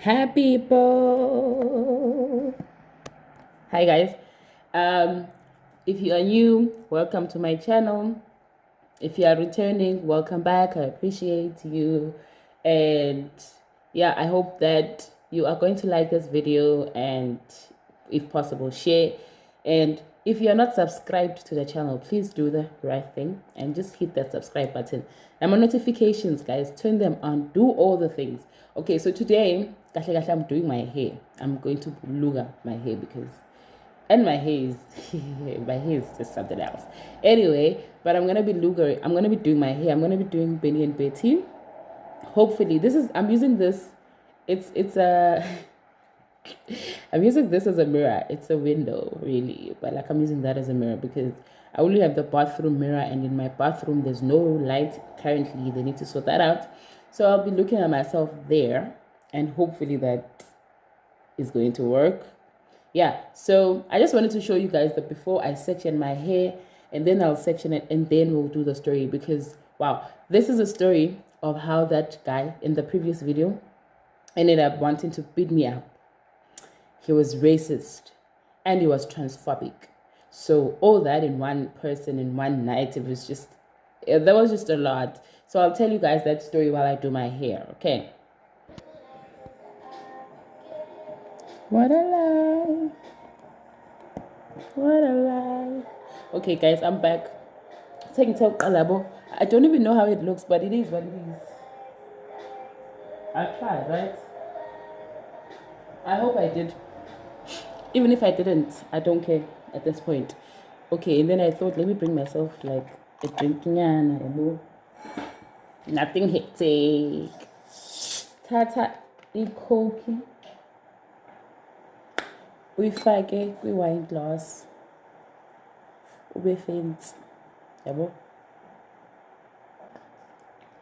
Hi people. Hi guys. Um, if you are new, welcome to my channel. If you are returning, welcome back. I appreciate you. And yeah, I hope that you are going to like this video and if possible, share. And if you are not subscribed to the channel, please do the right thing and just hit that subscribe button. And my notifications, guys, turn them on. Do all the things. Okay, so today, I'm doing my hair. I'm going to luga my hair because and my hair is my hair is just something else. Anyway, but I'm gonna be luga. I'm gonna be doing my hair. I'm gonna be doing Benny and Betty. Hopefully, I'm using this. It's a I'm using this as a mirror. It's a window, really, but like I'm using that as a mirror because I only have the bathroom mirror, and in my bathroom there's no light currently. They need to sort that out, so I'll be looking at myself there, and hopefully that is going to work. Yeah, so I just wanted to show you guys that before I section my hair, and then I'll section it, and then we'll do the story because wow, this is a story of how that guy in the previous video ended up wanting to beat me up. He was racist and he was transphobic. So all that in one person in one night, there was just a lot. So I'll tell you guys that story while I do my hair, okay? What a lie. What a lie. Okay, guys, I'm back. I don't even know how it looks, but it is what it is. I tried, right? I hope I did. Even if I didn't, I don't care at this point. Okay, and then I thought, let me bring myself like a drinking and nothing hectic. Tata i-coke uyifake kwi-wine glass ube fancy yabo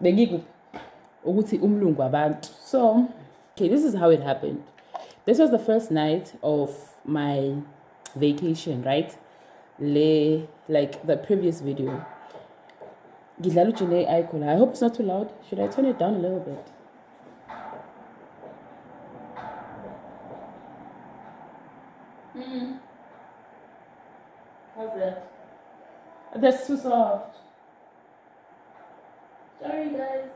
bengikuphi ukuthi umlungu wabantu. So okay, this is how it happened. This was the first night of my vacation, right? Like the previous video. I hope it's not too loud. Should I turn it down a little bit? How's that? That's too soft. Sorry, guys.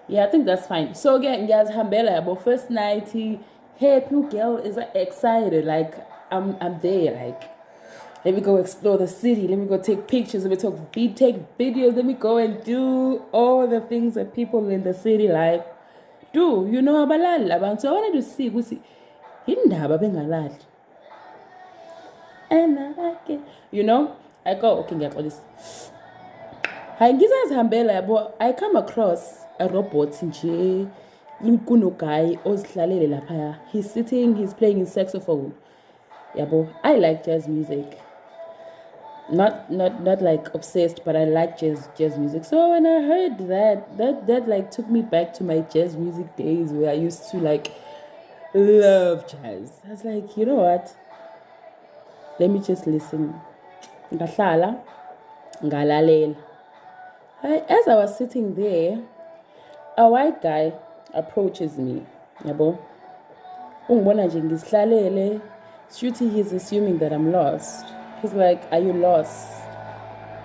Yeah, I think that's fine. So again, guys, Hambela, but first night, hey, new girl is excited. Like I'm there. Like, let me go explore the city. Let me go take pictures. Let me take videos. Let me go and do all the things that people in the city like do. You know, abalala abantu. So I wanted to see who's indaba bengalali. And I like it. You know, I go okay, get all this. Hambela, but I come across a robot nje kuno guy ozihlalele lapha. He's sitting, he's playing his saxophone. Yabo, I like jazz music. Not like obsessed, but I like jazz music. So when I heard that like took me back to my jazz music days where I used to like love jazz. I was like, you know what? Let me just listen. Ngahlala, ngalalela. As I was sitting there, a white guy approaches me. Yabo. Ungibona nje ngizihlalele. Shooty, he's assuming that I'm lost. He's like, are you lost?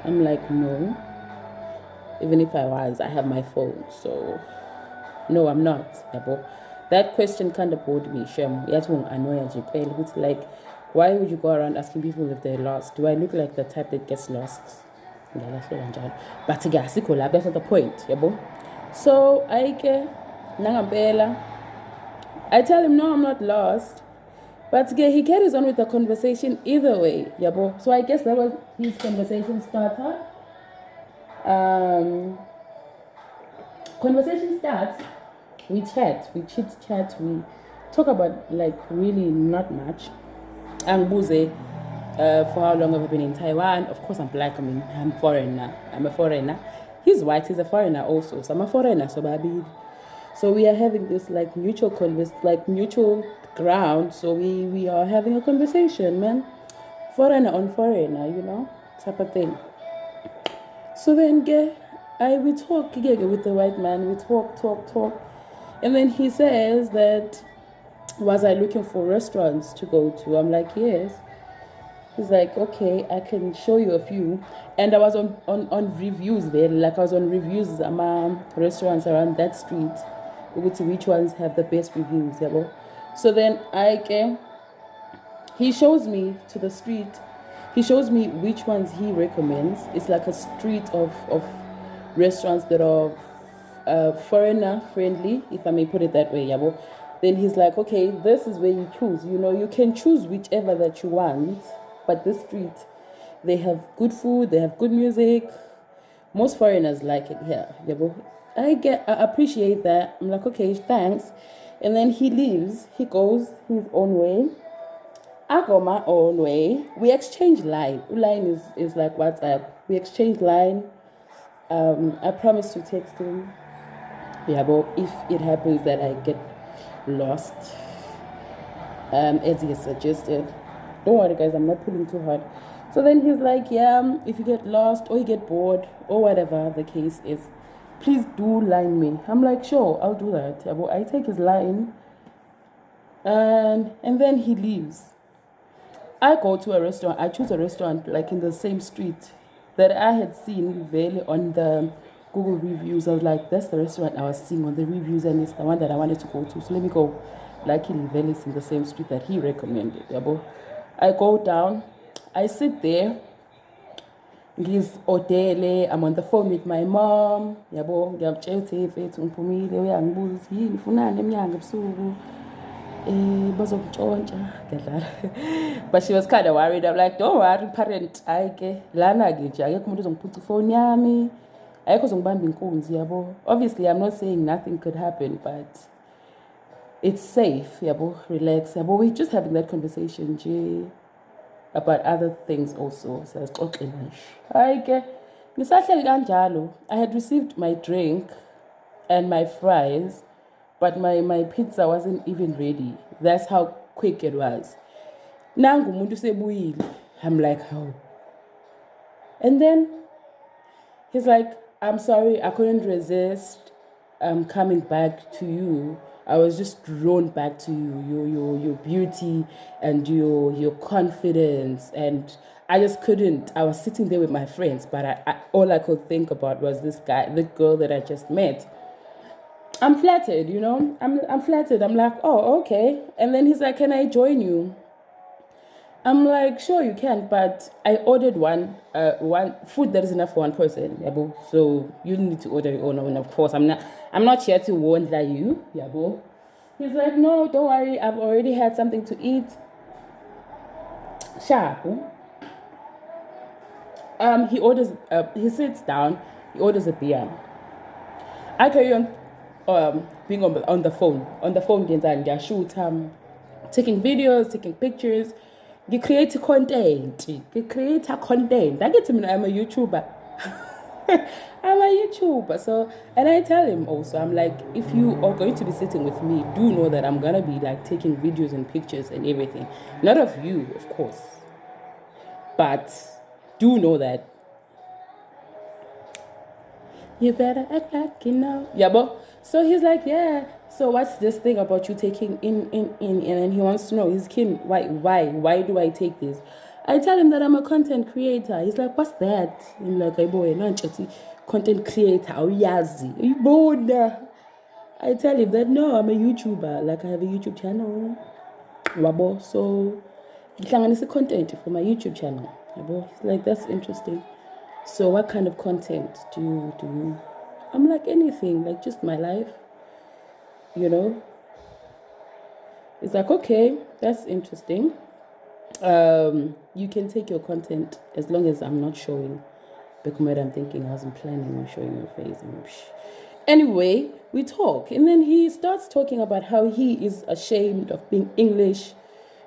I'm like, no. Even if I was, I have my phone, so no, I'm not. Yabo. That question kind of bored me. Shem, like, why would you go around asking people if they're lost? Do I look like the type that gets lost? But that's not the point, yabo. So I tell him no, I'm not lost. But he carries on with the conversation either way, yabo. So I guess that was his conversation starter. Conversation starts, we chat, we chit chat, we talk about like really not much. Angbuze, for how long have I been in Taiwan? Of course I'm black, I'm foreigner. I'm a foreigner. He's white, he's a foreigner also. So I'm a foreigner, so baby. So we are having this like mutual ground. So we are having a conversation, man. Foreigner on foreigner, you know, type of thing. So then we talk with the white man. We talk, and then he says that was I looking for restaurants to go to? I'm like, yes. He's like, okay, I can show you a few. And I was on reviews there, like I was on reviews among restaurants around that street. We would see which ones have the best reviews, yeah, bro. So then I came, he shows me to the street. He shows me which ones he recommends. It's like a street of restaurants that are foreigner friendly, if I may put it that way, Yabo. Then he's like, okay, this is where you choose. You know, you can choose whichever that you want, but this street, they have good food, they have good music. Most foreigners like it here, Yabo. I appreciate that. I'm like, okay, thanks. And then he leaves. He goes his own way. I go my own way. We exchange line. Line is like WhatsApp. We exchange line. I promise to text him. Yeah, but if it happens that I get lost, as he suggested, don't worry, guys. I'm not pulling too hard. So then he's like, yeah, if you get lost or you get bored or whatever the case is, please do line me. I'm like, sure, I'll do that. Yeah, but I take his line, and then he leaves. I go to a restaurant. I choose a restaurant like in the same street that I had seen really on the Google reviews. I was like, that's the restaurant I was seeing on the reviews, and it's the one that I wanted to go to. So let me go. Luckily, Venice in the same street that he recommended. Yabo. I go down. I sit there. He's odele. I'm on the phone with my mom. Yabo. Ngiyamtshela ukuthi mfethu ngiphumile uyangibuza yini ufunani emnyango ebusuku. But she was kind of worried. I'm like, don't worry, parent. Obviously, I'm not saying nothing could happen, but it's safe. Relax. We're just having that conversation about other things also. So I had received my drink and my fries, but my pizza wasn't even ready. That's how quick it was. I'm like, how? And then he's like, I'm sorry, I couldn't resist coming back to you. I was just drawn back to you, your beauty and your confidence, and I just couldn't. I was sitting there with my friends, but all I could think about was this guy, the girl that I just met. I'm flattered, you know. I'm flattered. I'm like, oh, okay. And then he's like, can I join you? I'm like, sure you can, but I ordered one food that is enough for one person, yabo. So you need to order your own, and of course I'm not here to warn that you, yabo. He's like, no, don't worry, I've already had something to eat. Sharp. He orders. He sits down. He orders a beer. I carry on being on the phone. On the phone, I shoot taking videos, taking pictures. You create content. You create content. I get to me, I'm a YouTuber. I'm a YouTuber. So, and I tell him also, I'm like, if you are going to be sitting with me, do know that I'm going to be like taking videos and pictures and everything. Not of you, of course. But do know that you better act like you know. Yeah, but so he's like, yeah. So what's this thing about you taking in? And then he wants to know, he's keen. Why do I take this? I tell him that I'm a content creator. He's like, what's that? I'm like, hey boy, content creator. I tell him that no, I'm a YouTuber. Like I have a YouTube channel. Wabo. So it's content for my YouTube channel. He's like, that's interesting. So what kind of content do you do? I'm like, anything, like just my life, you know. It's like, okay, that's interesting. You can take your content as long as I'm not showing. Because I'm thinking I wasn't planning on showing my face. Anyway, we talk, and then he starts talking about how he is ashamed of being English.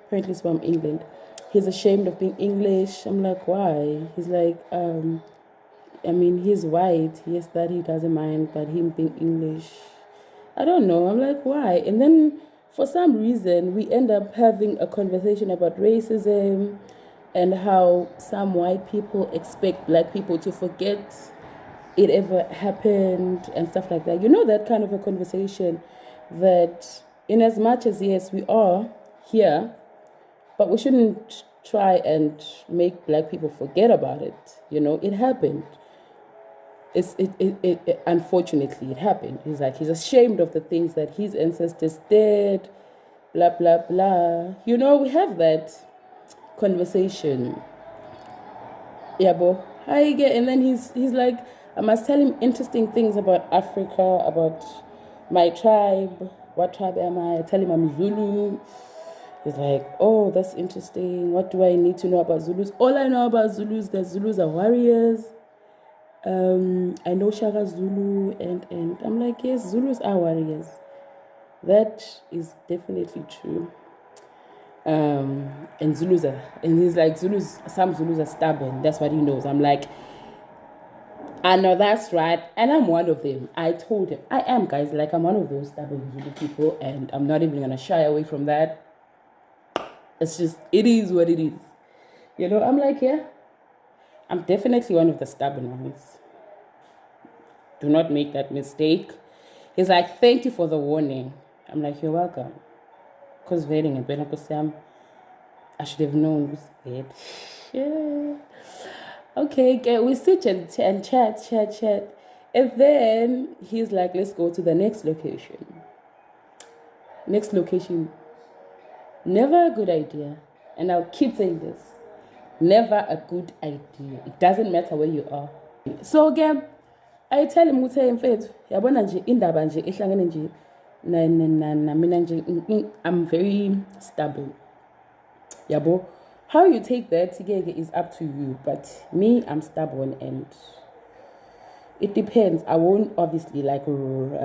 Apparently he's from England. He's ashamed of being English. I'm like, why? He's like, I mean, he's white. Yes, that he doesn't mind, but him being English, I don't know. I'm like, why? And then for some reason, we end up having a conversation about racism and how some white people expect black people to forget it ever happened and stuff like that. You know, that kind of a conversation that, in as much as, yes, we are here, but we shouldn't try and make black people forget about it. You know, it happened. Unfortunately, it happened. He's like, he's ashamed of the things that his ancestors did, blah, blah, blah. You know, we have that conversation. Yeah, but how you get? And then he's like, I must tell him interesting things about Africa, about my tribe. What tribe am I? I tell him I'm Zulu. He's like, oh, that's interesting. What do I need to know about Zulus? All I know about Zulus, that Zulus are warriors. I know Shaka Zulu, and I'm like, yes, Zulus are warriors. That is definitely true. And Zulus are, and he's like, some Zulus are stubborn. That's what he knows. I'm like, I know that's right, and I'm one of them. I told him, I am, guys, like, I'm one of those stubborn Zulu people, and I'm not even gonna shy away from that. It's just, it is what it is. You know, I'm like, yeah, I'm definitely one of the stubborn ones. Do not make that mistake. He's like, thank you for the warning. I'm like, you're welcome. Because vetting and Sam, I should have known who's there. Yeah. Okay, we sit and chat. And then he's like, let's go to the next location. Next location, never a good idea. And I'll keep saying this. Never a good idea. It doesn't matter where you are. So again, I tell him ukuthi mfethu yabona nje indaba nje ehlangene nje na mina nje I'm very stubborn. Yabo, how you take that is up to you, but me, I'm stubborn, and it depends. I won't obviously like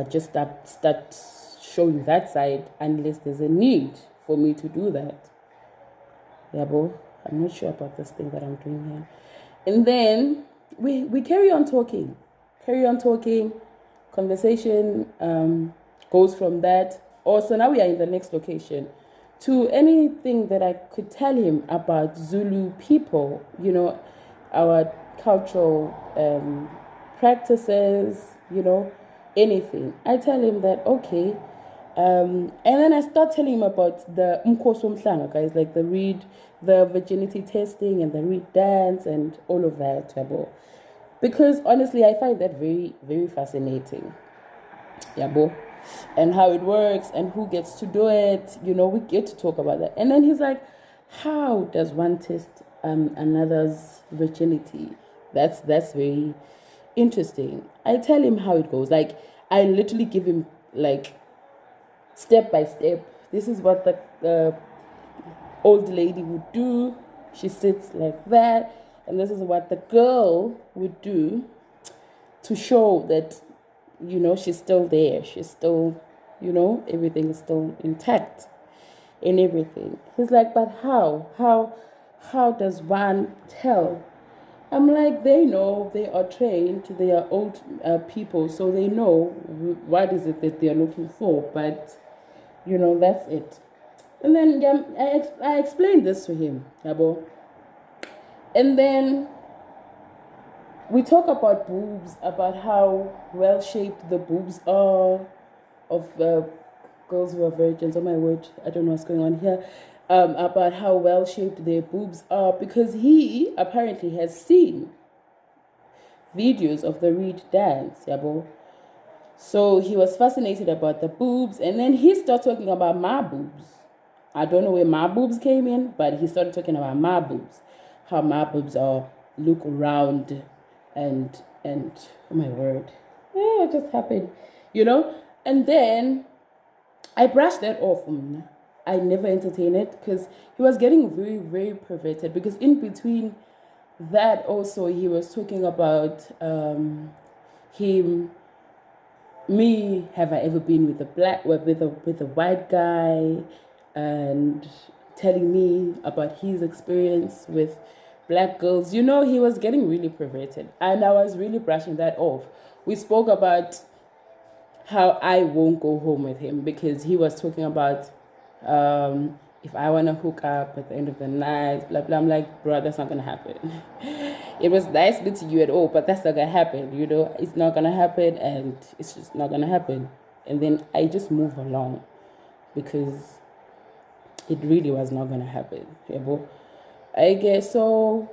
just start showing that side unless there's a need for me to do that. Yabo, I'm not sure about this thing that I'm doing here. And then we carry on talking. Conversation goes from that. Also, now we are in the next location to anything that I could tell him about Zulu people, you know, our cultural practices, you know, anything. I tell him that, okay. And then I start telling him about the Mkoso Mhlanga, guys, like the virginity testing and the reed dance and all of that. Because honestly, I find that very, very fascinating. Yabo. And how it works and who gets to do it. You know, we get to talk about that. And then he's like, how does one test another's virginity? That's very interesting. I tell him how it goes. Like, I literally give him, like, step by step. This is what the old lady would do. She sits like that. And this is what the girl would do to show that, you know, she's still there. She's still, you know, everything is still intact in everything. He's like, but how? How does one tell? I'm like, they know, they are trained, they are old people, so they know what is it that they are looking for. But, you know, that's it. And then I explained this to him, Yabo. And then we talk about boobs, about how well-shaped the boobs are of girls who are virgins. Oh my word, I don't know what's going on here. About how well-shaped their boobs are, because he apparently has seen videos of the reed dance, yabo. So he was fascinated about the boobs, and then he started talking about my boobs. I don't know where my boobs came in, but he started talking about my boobs, how my boobs are, look round, and oh my word, yeah, it just happened, you know. And then I brushed that off. I never entertained it because he was getting very, very perverted. Because in between that, also he was talking about him. Me, have I ever been with a white guy, and telling me about his experience with black girls. You know, he was getting really perverted, and I was really brushing that off. We spoke about how I won't go home with him because he was talking about if I want to hook up at the end of the night, blah, blah. I'm like, bro, that's not going to happen. It was nice meeting you at all, but that's not gonna happen, you know. It's not gonna happen, and it's just not gonna happen. And then I just move along because it really was not gonna happen. I guess so.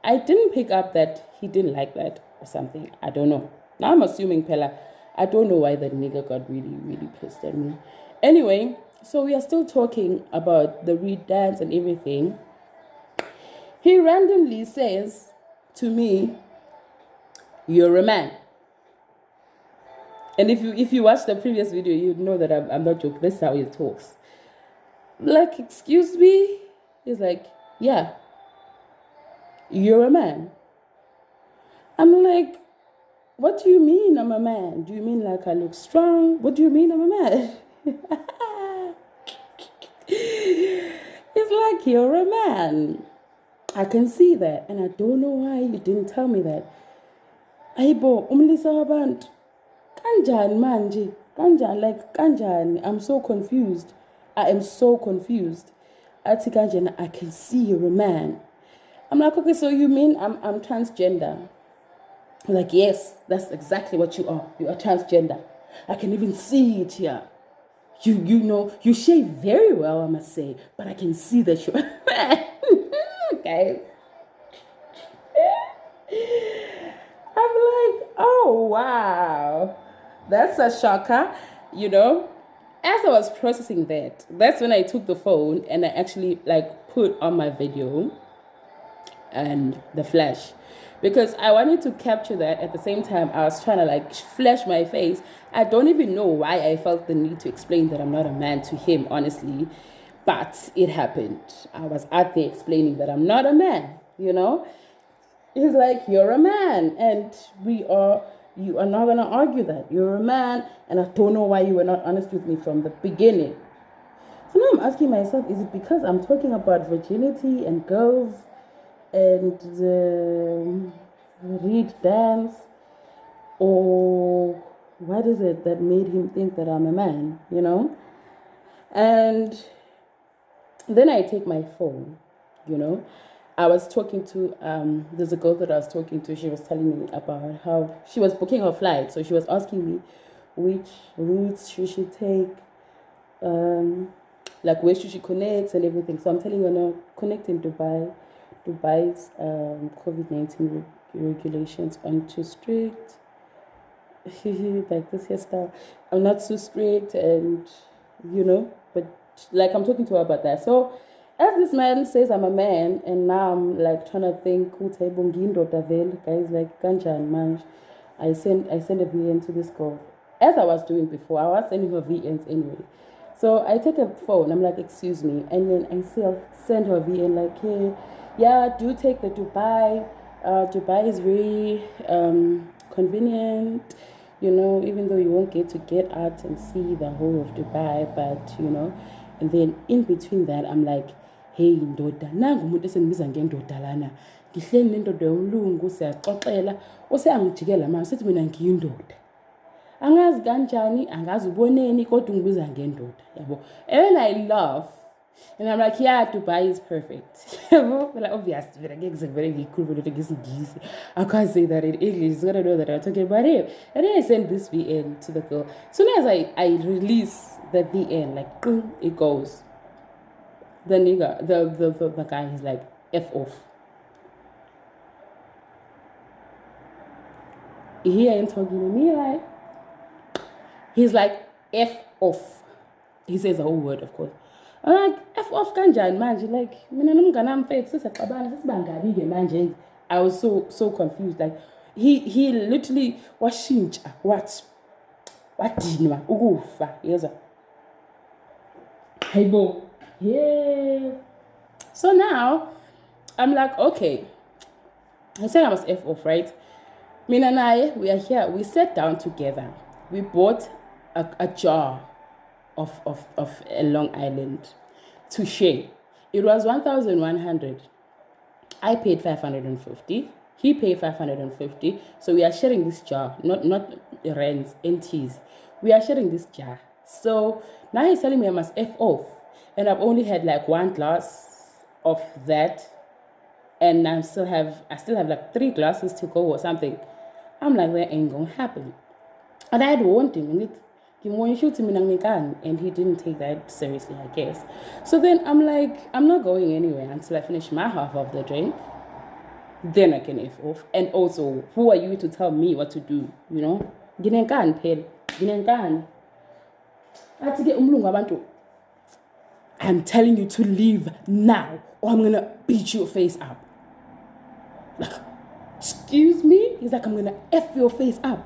I didn't pick up that he didn't like that or something. I don't know. Now I'm assuming Pella. I don't know why that nigga got really, really pissed at me. Anyway, so we are still talking about the reed dance and everything. He randomly says to me, "You're a man." And if you watch the previous video, you'd know that I'm not joking. This is how he talks. Like, excuse me? He's like, "Yeah, you're a man." I'm like, "What do you mean I'm a man? Do you mean like I look strong? What do you mean I'm a man?" It's like, "You're a man. I can see that, and I don't know why you didn't tell me that." Ayibo, umlisa wabantu. Kanjani manje? Kanjani, like, kanjani? I'm so confused. I am so confused. Athi kanjani, I can see you're a man. I'm like, "Okay, so you mean I'm transgender?" Like, "Yes, that's exactly what you are. You are transgender. I can even see it here. You know, you shave very well, I must say, but I can see that you're a man." Guys. I'm like, "Oh, wow. That's a shocker." You know, as I was processing that, that's when I took the phone and I actually like put on my video and the flash, because I wanted to capture that. At the same time, I was trying to like flash my face. I don't even know why I felt the need to explain that I'm not a man to him, honestly, but it happened. I was out there explaining that I'm not a man, you know. He's like, "You're a man, and you are not gonna argue that you're a man, and I don't know why you were not honest with me from the beginning." So now I'm asking myself, is it because I'm talking about virginity and girls and the reed dance, or what is it that made him think that I'm a man, you know? And then I take my phone, you know. I was talking to, there's a girl that I was talking to. She was telling me about how she was booking her flight. So she was asking me which routes should she take, like where should she connect and everything. So I'm telling her, no, connect in Dubai. Dubai's COVID-19 regulations aren't too strict. Like this hairstyle, I'm not too strict, and you know, but like I'm talking to her about that. So as this man says I'm a man, and now I'm like trying to think who guys, like kanjan man. I send a VN to this girl, as I was doing before. I was sending her VNs anyway. So I take a phone, I'm like, "Excuse me," and then send her VN like, "Hey, yeah, do take the Dubai. Dubai is very convenient, you know, even though you won't get out and see the whole of Dubai, but you know." And then in between that, I'm like, "Hey ndoda, nangu umuntu esengibiza ngendoda lana. Ngihleli nendoda yomlungu siyaxoxela, useyangijikela manje sithi mina ngiyindoda. Angazi kanjani, angazi uboneni, kodwa ungibiza ngendoda, yabo." And I laugh. And I'm like, "Yeah, Dubai is perfect." Like, obviously, I can't say that in English. It's gonna know that I'm talking about him. And then I send this VN to the girl. Soon as I release the VN, like, it goes. The nigga, the guy, he's like, "F off." He ain't talking to me, like, he's like, "F off." He says the whole word, of course. I'm like, "F off kanjani manje, like mina nomngane mfethu sisexabana sisibangani-ke manje." I was so confused. Like he literally washintsha wadinwa ukufa, yezwa. Hayibo. Yeah. So now I'm like, okay, I said I was F off, right? Mina and I, we are here. We sat down together. We bought a jar of a Long Island to share. It was 1,100. I paid 550. He paid 550. So we are sharing this jar, not rands, NTs. We are sharing this jar. So now he's telling me I must F off. And I've only had like one glass of that. and I still have like 3 glasses to go or something. I'm like, that ain't gonna happen. And I had warned him, and he didn't take that seriously, I guess. So then I'm like, I'm not going anywhere until I finish my half of the drink. Then I can F off. And also, who are you to tell me what to do? You know? I'm telling you to leave now, or I'm gonna beat your face up. Like, excuse me? He's like, I'm gonna F your face up.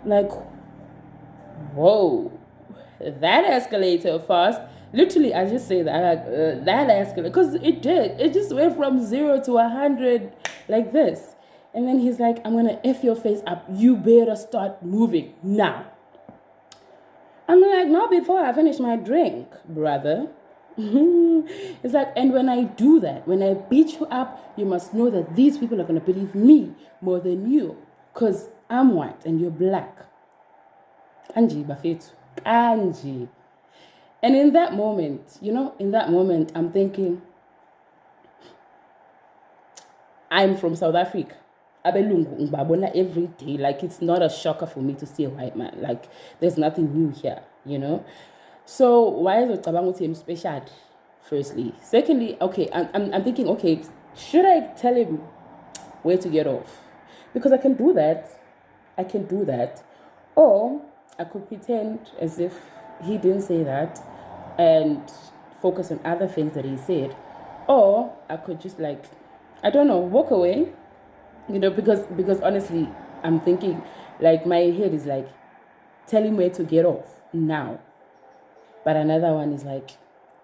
Like, whoa, that escalated fast. Literally, I just say that, like, that escalated, because it did. It just went from 0 to 100 like this. And then he's like, I'm gonna F your face up. You better start moving now. I'm like, not before I finish my drink, brother. It's like, and when I do that, when I beat you up, you must know that these people are going to believe me more than you, because I'm white and you're black. Anji Bafetu. Anji. And in that moment, I'm thinking, I'm from South Africa. Abelungu Mbabona every day. Like, it's not a shocker for me to see a white man. Like, there's nothing new here, you know? So why is it special? Firstly. Secondly, okay, I'm thinking, okay, should I tell him where to get off? Because I can do that. Or I could pretend as if he didn't say that and focus on other things that he said. Or I could just, like, I don't know, walk away. You know, because honestly, I'm thinking, like, my head is like, tell him where to get off now. But another one is like,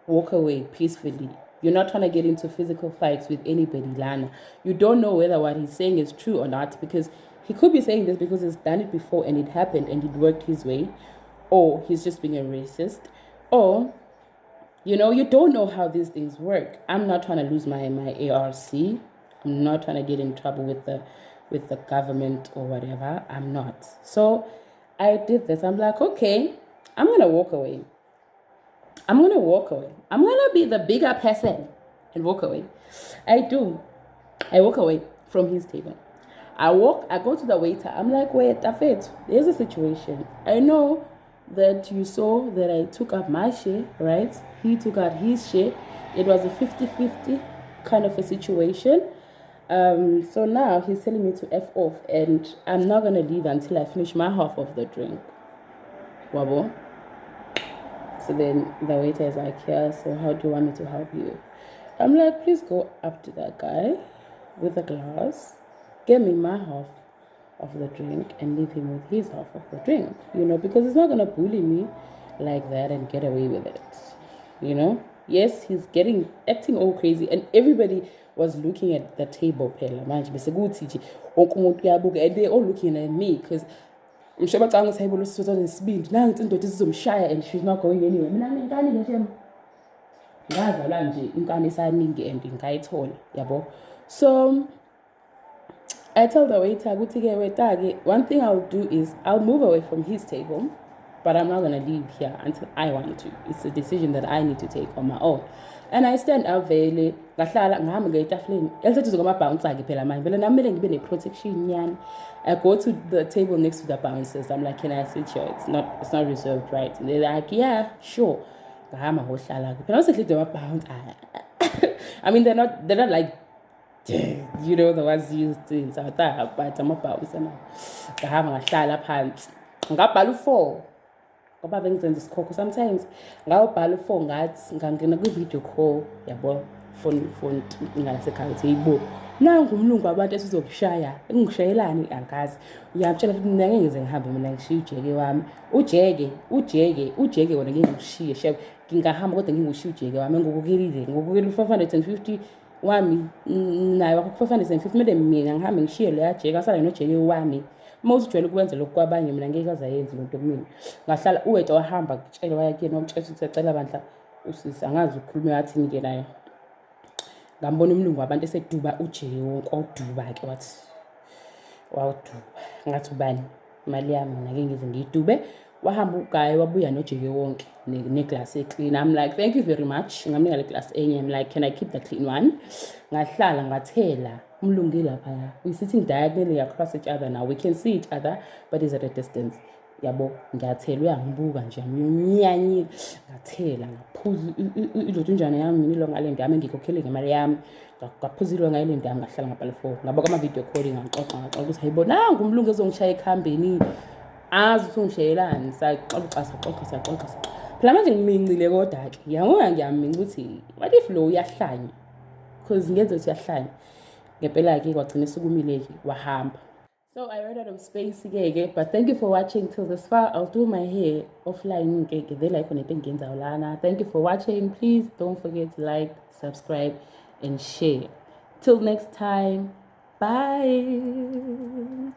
walk away peacefully. You're not trying to get into physical fights with anybody, Lana. You don't know whether what he's saying is true or not, because he could be saying this because he's done it before and it happened and it worked his way. Or he's just being a racist. Or, you know, you don't know how these things work. I'm not trying to lose my ARC. I'm not trying to get in trouble with the government or whatever. I'm not. So I did this. I'm like, okay, I'm going to walk away. I'm going to be the bigger person and walk away. I do. I walk away from his table. I go to the waiter. I'm like, wait, Tafet, there's a situation. I know that you saw that I took up my share, right? He took out his share. It was a 50-50 kind of a situation. So now he's telling me to F off, and I'm not going to leave until I finish my half of the drink. Wabo. So then the waiter is like, yeah, so how do you want me to help you? I'm like, please go up to that guy with a glass, get me my half of the drink, and leave him with his half of the drink, you know, because he's not going to bully me like that and get away with it, you know. Yes, he's acting all crazy, and everybody was looking at the table, and they're all looking at me, because I'm sure about the table is speed. Now it's into this shy, and she's not going anywhere. So I tell the waiter, one thing I'll do is I'll move away from his table, but I'm not going to leave here until I want to. It's a decision that I need to take on my own. And I stand up very, I go to the table next to the bouncers. I'm like, can I sit here? It's not reserved, right? And they're like, yeah, sure. I mean, they're not like, you know, the ones used to in South Africa, but I'm a bouncer now. I have a shala pants. I got balu for. Ngoba bengizenza isikhokho sometimes ngawubhala u4 ngathi ngangena kwi-video call yabo phone ngasekhaya yibo nangu umlungu abantu esizokushaya engishayelani angazi uyamtshela futhi mina ngeke ngize ngihambe mina ngishiye ujeke wami ujeke wona ngeke ngishiye shebe ngingahamba kodwa ngingushiye ujeke wami ngokukilile 550 wami naye wakho 550 kumele mina ngihambe ngishiye leya jeke asala nojeke wami. Most ujwayele ukwenza lokho kwabanye mina ngeke azayenza into kumina ngahlala uwethu wahamba kutshela wayakini wamtshela ukuthi acela bandla usisi angazi ukukhuluma yathi ngike nayo ngambona umlungu wabantu eseduba ujeke wonke oduba ke wathi wawuduba ngathi ubani imali yami mina ngeke ngize ngidube wahamba ugayi wabuya nojeke wonke neglass eclean. I'm like, thank you very much. Ngamnika le glass enye. I'm like, can I keep the clean one? Ngahlala ngathela umlungu laphaya. We sitting diagonally across each other now. We can see each other, but he's at a distance. Yabo, ngiyathela uyangibuka nje amnyanyile. Ngathela ngaphuza ilotunjana yami nilo ngale ndami ngikhokhele ngemali yami. Ngaphuzilwe ngale ndami ngahlala ngapha ngabuka ama video calling ngixoxa ukuthi hayibonanga umlungu ezongishaya ekhambeni. Azi ukuthi ngishayelani saxoxa phela manje ngimincile kodwa ke ngiyamminca ukuthi what if lo uyahlanya because ngenze ukuthi uyahlanya ngempela ke kwagcina sukumile ke wahamba. So I ran out of space again, but thank you for watching till this far. I'll do my hair offline. They like anything. Thank you for watching. Please don't forget to like, subscribe, and share. Till next time, bye.